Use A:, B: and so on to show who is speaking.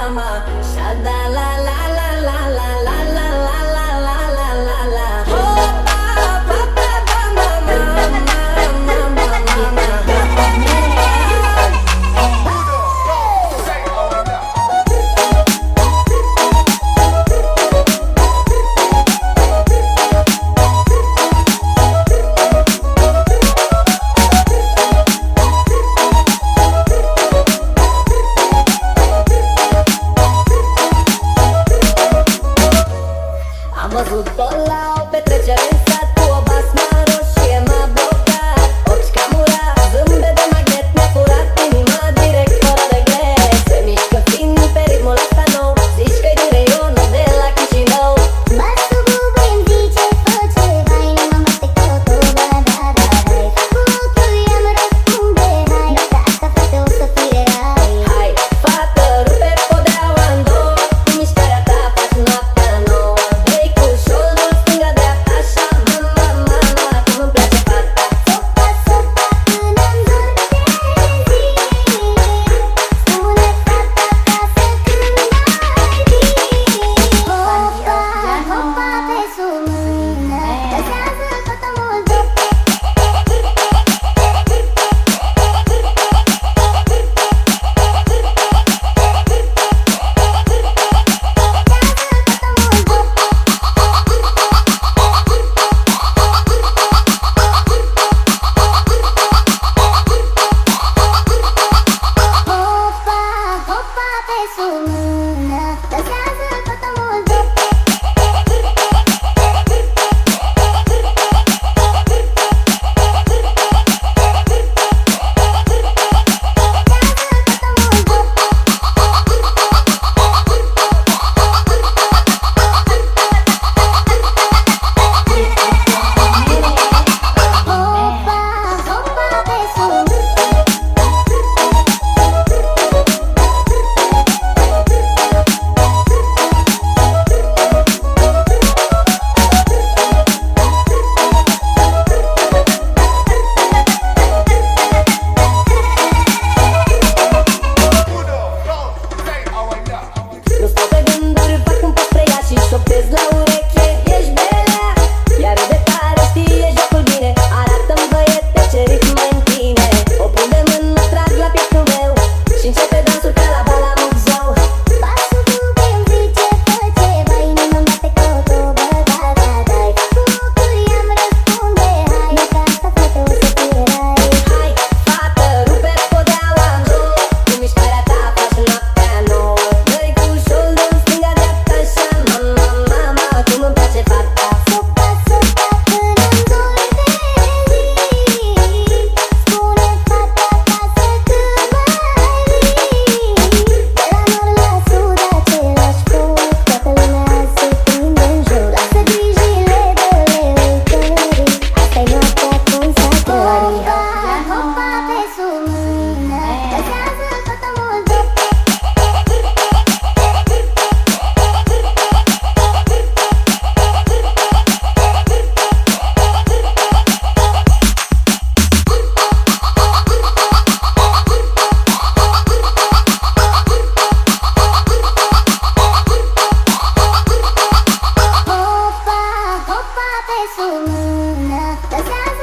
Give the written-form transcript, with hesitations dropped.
A: mama. Shada la la la la la la la la la la la la la. Opa, papa, mama, mama, mama, mama. Am văzut tot la o petrecere în sat, cu o basma roșie m-a blocat. Ochi camura, zâmbet de magnet, mi-a furat inima direct fără regret. Se mișcă fin pe ritmul ăsta nou, zici că-i din reionul de la Chișinău.
B: Basul bubuie îmi zice fă ceva, inima mă te caută, da da da dai. Cu ochiul ea mă răspunde, hai, noaptea asta frate o să fie rai.
A: Hai, fată, rupe podeaua în două, cu mișcarea ta faci noaptea nouă. Dă-i cu șoldul stânga-dreapta, așa, mama, mama, cum îmi place fata.
B: Sopa, sopa, până-mi dor de zi. Spune fata acasă când mai vii. Hopa, hopa pe sub mână, dansează fata mult. Hopa, hopa pe sub mână, dansează fata mult. Hopa, hopa pe sub
A: Nu stau pe gânduri, fac un pas spre ea și șoptez la ureche. Ești belea, iar de tare știe jocul bine. Arată-mi băiete ce ritm mai în tine. O pun de mână, trag la pieptul meu și începe dansul ca la Balamut Zău.
B: Basul bubuie îmi zice fă ceva, inima-mi bate coto, bă, da, da, dai. Cu ochiul ea îmi răspunde, hai, noaptea asta frate o să fie rai.
A: Hai, fată, rupe podeaua în două, cu mișcarea ta faci noaptea nouă. Dă-i cu șoldul stânga-dreapta, așa, mama, mama, cum îmi place fata.
B: Sopa, sopa, până-mi dor de zi. Spune fata acasă când mai vii. De la nord la sud, același foc, toată lumea se prinde în joc. Lasă grijile de leucării, asta-i noaptea consacrării. Hopa, hopa pe sub mână, dansează fata mult. Hopa, hopa pe sub mână, dansează